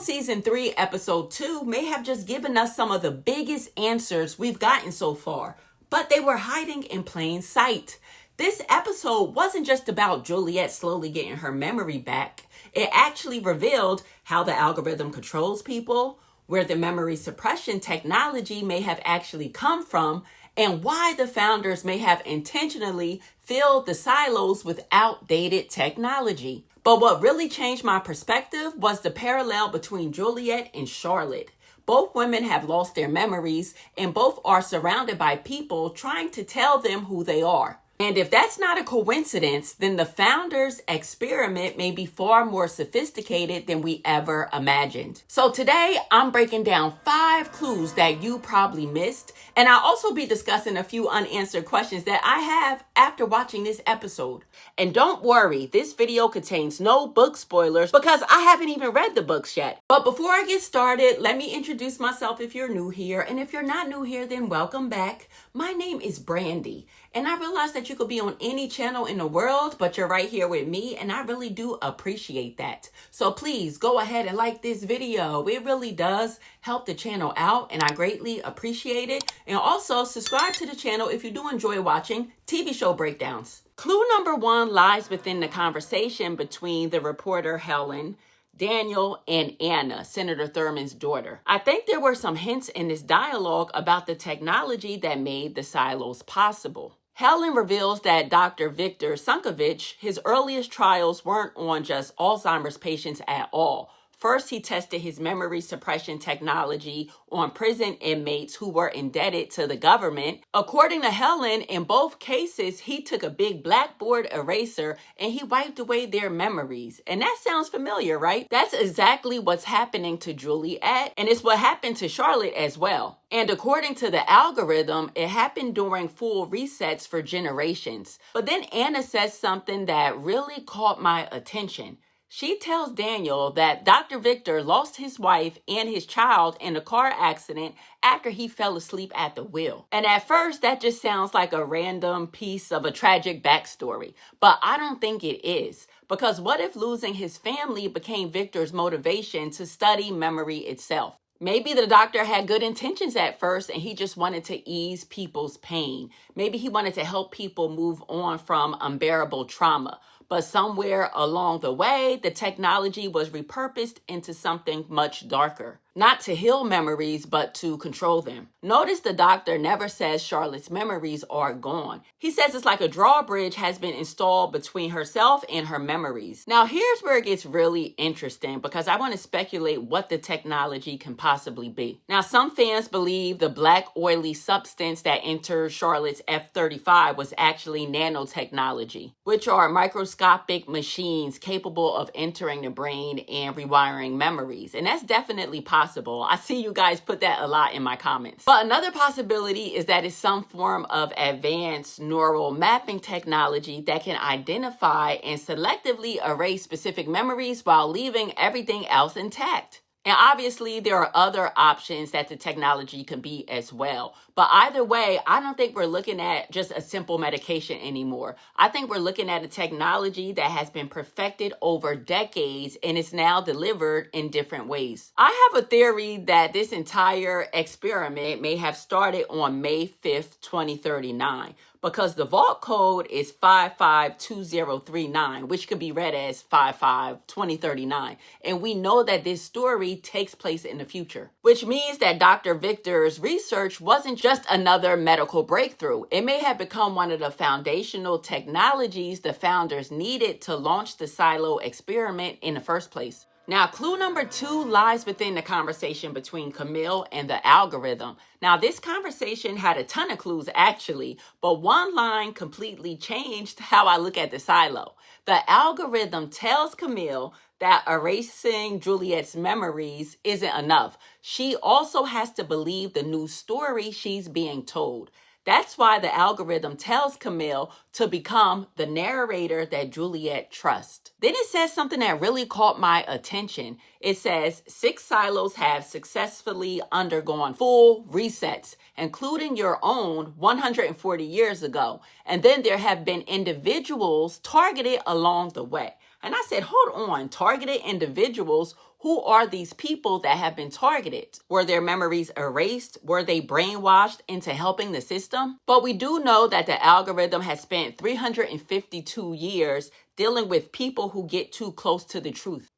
Season 3, Episode 2 may have just given us some of the biggest answers we've gotten so far, but they were hiding in plain sight. This episode wasn't just about Juliette slowly getting her memory back. It actually revealed how the algorithm controls people, where the memory suppression technology may have actually come from, and why the founders may have intentionally filled the silos with outdated technology. But what really changed my perspective was the parallel between Juliette and Charlotte. Both women have lost their memories, and both are surrounded by people trying to tell them who they are. And if that's not a coincidence, then the founders' experiment may be far more sophisticated than we ever imagined. So today, I'm breaking down 5 clues that you probably missed, and I'll also be discussing a few unanswered questions that I have after watching this episode. And don't worry, this video contains no book spoilers because I haven't even read the books yet. But before I get started, let me introduce myself if you're new here, and if you're not new here, then welcome back. My name is Brandy, and I realize that you could be on any channel in the world, but you're right here with me, and I really do appreciate that. So please go ahead and like this video. It really does help the channel out, and I greatly appreciate it. And also subscribe to the channel if you do enjoy watching TV show breakdowns. Clue number 1 lies within the conversation between the reporter Helen, Daniel, and Anna, Senator Thurman's daughter. I think there were some hints in this dialogue about the technology that made the silos possible. Helen reveals that Dr. Victor Sunkovich, his earliest trials weren't on just Alzheimer's patients at all. First, he tested his memory suppression technology on prison inmates who were indebted to the government. According to Helen, in both cases, he took a big blackboard eraser and he wiped away their memories. And that sounds familiar, right? That's exactly what's happening to Juliette, and it's what happened to Charlotte as well. And according to the algorithm, it happened during full resets for generations. But then Anna says something that really caught my attention. She tells Daniel that Dr. Victor lost his wife and his child in a car accident after he fell asleep at the wheel. And at first, that just sounds like a random piece of a tragic backstory. But I don't think it is. Because what if losing his family became Victor's motivation to study memory itself? Maybe the doctor had good intentions at first and he just wanted to ease people's pain. Maybe he wanted to help people move on from unbearable trauma. But somewhere along the way, the technology was repurposed into something much darker. Not to heal memories, but to control them. Notice the doctor never says Charlotte's memories are gone. He says it's like a drawbridge has been installed between herself and her memories. Now, here's where it gets really interesting because I want to speculate what the technology can possibly be. Now, some fans believe the black oily substance that entered Charlotte's F-35 was actually nanotechnology, which are microscopic machines capable of entering the brain and rewiring memories. And that's definitely possible. I see you guys put that a lot in my comments. But another possibility is that it's some form of advanced neural mapping technology that can identify and selectively erase specific memories while leaving everything else intact. And obviously, there are other options that the technology can be as well. But either way, I don't think we're looking at just a simple medication anymore. I think we're looking at a technology that has been perfected over decades and is now delivered in different ways. I have a theory that this entire experiment may have started on May 5th, 2039. Because the vault code is 552039, which could be read as 552039. And we know that this story takes place in the future, which means that Dr. Victor's research wasn't just another medical breakthrough. It may have become one of the foundational technologies the founders needed to launch the silo experiment in the first place. Now, clue number 2 lies within the conversation between Camille and the algorithm. Now, this conversation had a ton of clues, actually, but one line completely changed how I look at the silo. The algorithm tells Camille that erasing Juliette's memories isn't enough. She also has to believe the new story she's being told. That's why the algorithm tells Camille to become the narrator that Juliette trusts. Then it says something that really caught my attention. It says 6 silos have successfully undergone full resets, including your own 140 years ago. And then there have been individuals targeted along the way. And I said, hold on, targeted individuals? Who are these people that have been targeted? Were their memories erased? Were they brainwashed into helping the system? But we do know that the algorithm has spent 352 years dealing with people who get too close to the truth.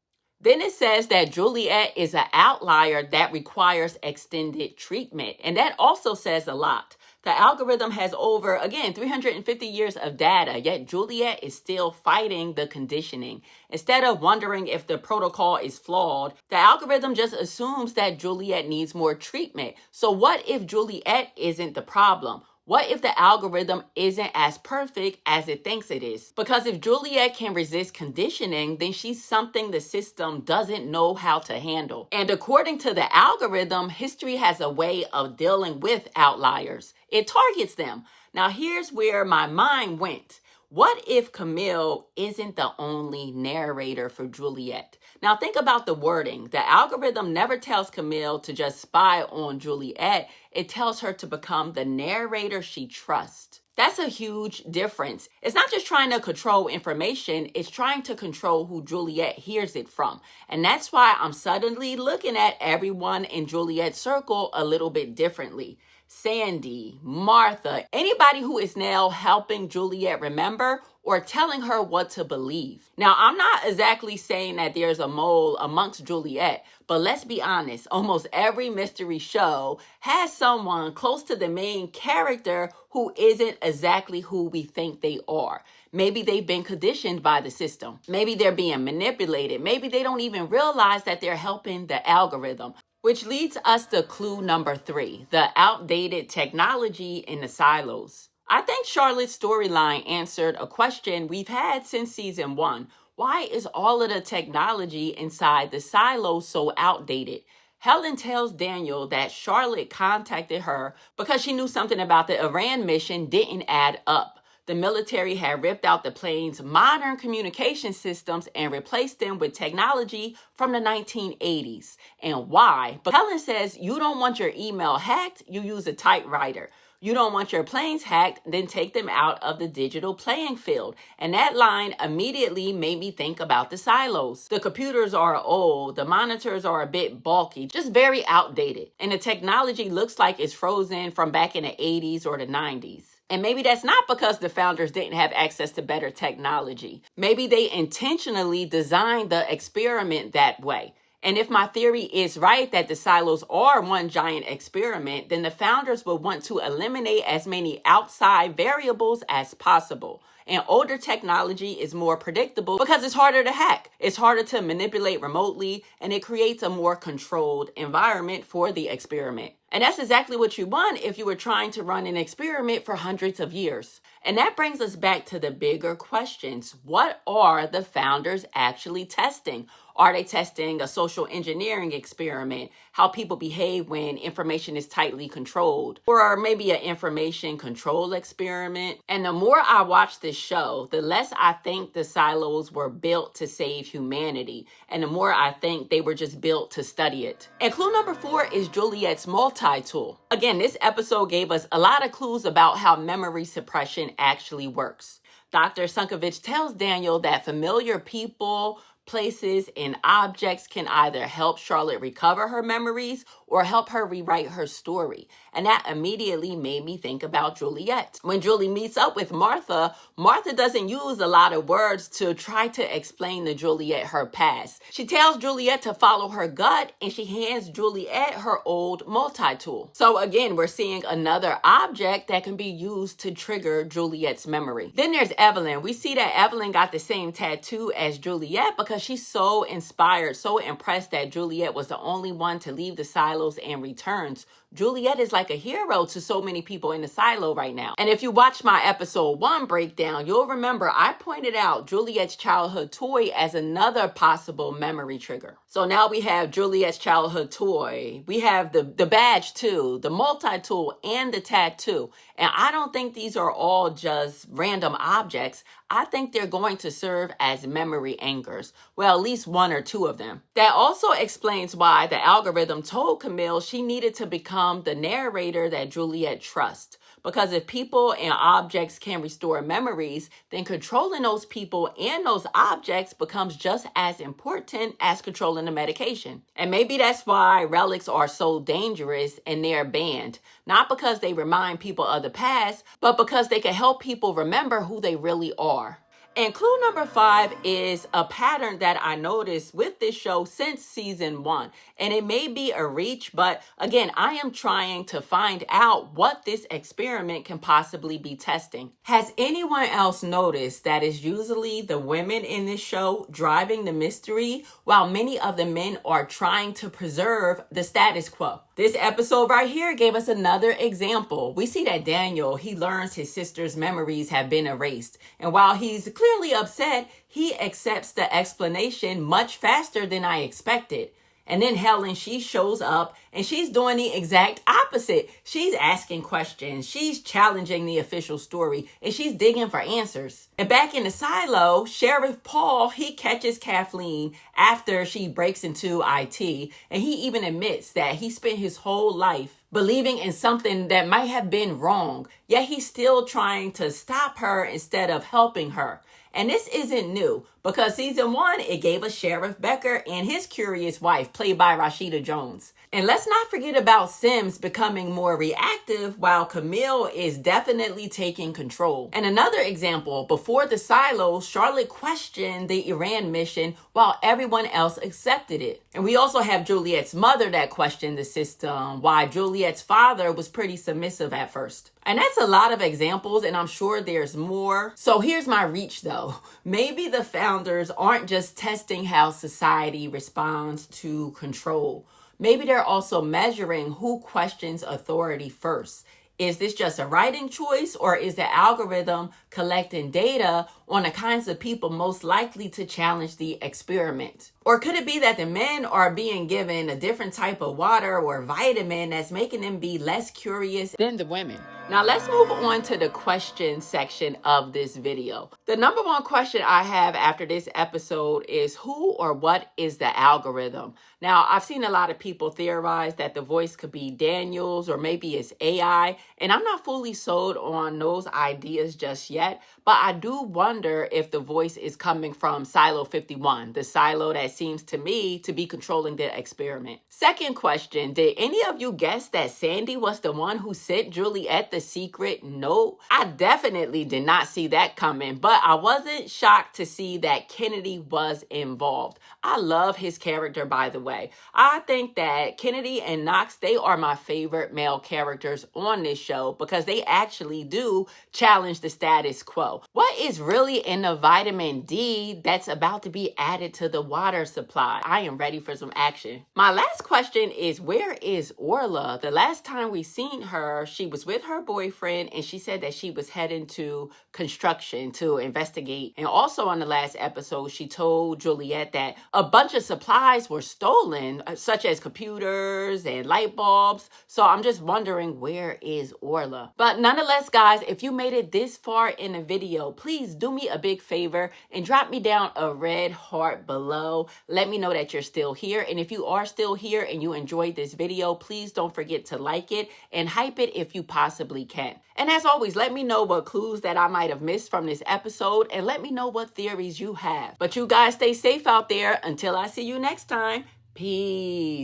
Then it says that Juliette is an outlier that requires extended treatment. And that also says a lot. The algorithm has over, again, 350 years of data, yet Juliette is still fighting the conditioning. Instead of wondering if the protocol is flawed, the algorithm just assumes that Juliette needs more treatment. So what if Juliette isn't the problem? What if the algorithm isn't as perfect as it thinks it is? Because if Juliette can resist conditioning, then she's something the system doesn't know how to handle. And according to the algorithm, history has a way of dealing with outliers. It targets them. Now here's where my mind went. What if Camille isn't the only narrator for Juliette? Now think about the wording. The algorithm never tells Camille to just spy on Juliette. It tells her to become the narrator she trusts. That's a huge difference. It's not just trying to control information, it's trying to control who Juliette hears it from. And that's why I'm suddenly looking at everyone in Juliette's circle a little bit differently. Sandy, Martha, anybody who is now helping Juliette remember or telling her what to believe. Now, I'm not exactly saying that there's a mole amongst Juliette, but let's be honest, almost every mystery show has someone close to the main character who isn't exactly who we think they are. Maybe they've been conditioned by the system. Maybe they're being manipulated. Maybe they don't even realize that they're helping the algorithm. Which leads us to clue number 3, the outdated technology in the silos. I think Charlotte's storyline answered a question we've had since season 1. Why is all of the technology inside the silos so outdated? Helen tells Daniel that Charlotte contacted her because she knew something about the Iran mission didn't add up. The military had ripped out the plane's modern communication systems and replaced them with technology from the 1980s. And why? But Helen says you don't want your email hacked, you use a typewriter. You don't want your planes hacked, then take them out of the digital playing field. And that line immediately made me think about the silos. The computers are old, the monitors are a bit bulky, just very outdated. And the technology looks like it's frozen from back in the 80s or the 90s. And maybe that's not because the founders didn't have access to better technology. Maybe they intentionally designed the experiment that way. And if my theory is right that the silos are one giant experiment, then the founders would want to eliminate as many outside variables as possible. And older technology is more predictable because it's harder to hack. It's harder to manipulate remotely, and it creates a more controlled environment for the experiment. And that's exactly what you want if you were trying to run an experiment for hundreds of years. And that brings us back to the bigger questions. What are the founders actually testing? Are they testing a social engineering experiment, how people behave when information is tightly controlled, or maybe an information control experiment? And the more I watch this show, the less I think the silos were built to save humanity, and the more I think they were just built to study it. And clue number 4 is Juliette's multi-tool. Again, this episode gave us a lot of clues about how memory suppression actually works. Dr. Sunkovich tells Daniel that familiar people, places, and objects can either help Charlotte recover her memories or help her rewrite her story. And that immediately made me think about Juliette. When Julie meets up with Martha, Martha doesn't use a lot of words to try to explain to Juliette her past. She tells Juliette to follow her gut, and she hands Juliette her old multi-tool. So again, we're seeing another object that can be used to trigger Juliette's memory. Then there's Evelyn. We see that Evelyn got the same tattoo as Juliette because she's so inspired, so impressed that Juliette was the only one to leave the silos and returns. Juliette is like a hero to so many people in the silo right now. And if you watch my episode 1 breakdown, you'll remember I pointed out Juliette's childhood toy as another possible memory trigger. So now we have Juliette's childhood toy. We have the badge too, the multi-tool, and the tattoo. And I don't think these are all just random objects. I think they're going to serve as memory anchors. Well, at least 1 or 2 of them. That also explains why the algorithm told Camille she needed to become the narrator that Juliette trusts. Because if people and objects can restore memories, then controlling those people and those objects becomes just as important as controlling the medication. And maybe that's why relics are so dangerous and they're banned. Not because they remind people of the past, but because they can help people remember who they really are. And clue number 5 is a pattern that I noticed with this show since season 1. And it may be a reach, but again, I am trying to find out what this experiment can possibly be testing. Has anyone else noticed that it's usually the women in this show driving the mystery, while many of the men are trying to preserve the status quo? This episode right here gave us another example. We see that Daniel, he learns his sister's memories have been erased. And while he's clearly upset, he accepts the explanation much faster than I expected. And then Helen, she shows up and she's doing the exact opposite. She's asking questions. She's challenging the official story and she's digging for answers. And back in the silo, Sheriff Paul, he catches Kathleen after she breaks into IT. And he even admits that he spent his whole life believing in something that might have been wrong. Yet he's still trying to stop her instead of helping her. And this isn't new, because season 1, it gave us Sheriff Becker and his curious wife, played by Rashida Jones. And let's not forget about Sims becoming more reactive, while Camille is definitely taking control. And another example, before the silos, Charlotte questioned the Iran mission while everyone else accepted it. And we also have Juliette's mother that questioned the system, while Juliette's father was pretty submissive at first. And that's a lot of examples, and I'm sure there's more. So here's my reach though. Maybe the founders aren't just testing how society responds to control. Maybe they're also measuring who questions authority first. Is this just a writing choice, or is the algorithm collecting data on the kinds of people most likely to challenge the experiment? Or could it be that the men are being given a different type of water or vitamin that's making them be less curious than the women? Now let's move on to the question section of this video. The number one question I have after this episode is, who or what is the algorithm? Now, I've seen a lot of people theorize that the voice could be Daniel's or maybe it's AI, and I'm not fully sold on those ideas just yet, but I do wonder if the voice is coming from Silo 51, the silo that seems to me to be controlling the experiment. Second question, did any of you guess that Sandy was the one who sent Juliette the secret note? I definitely did not see that coming, but I wasn't shocked to see that Kennedy was involved. I love his character, by the way. I think that Kennedy and Knox, they are my favorite male characters on this show because they actually do challenge the status quo. What is really in the vitamin D that's about to be added to the water supply? I am ready for some action. My last question is, where is Orla? The last time we seen her, she was with her boyfriend and she said that she was heading to construction to investigate. And also on the last episode, she told Juliette that a bunch of supplies were stolen, such as computers and light bulbs. So I'm just wondering, where is Orla? But nonetheless, guys, if you made it this far in the video, please do me a big favor and drop me down a red heart below. Let me know that you're still here. And if you are still here and you enjoyed this video, please don't forget to like it and hype it if you possibly can. And as always, let me know what clues that I might have missed from this episode, and let me know what theories you have. But you guys stay safe out there. Until I see you next time, peace.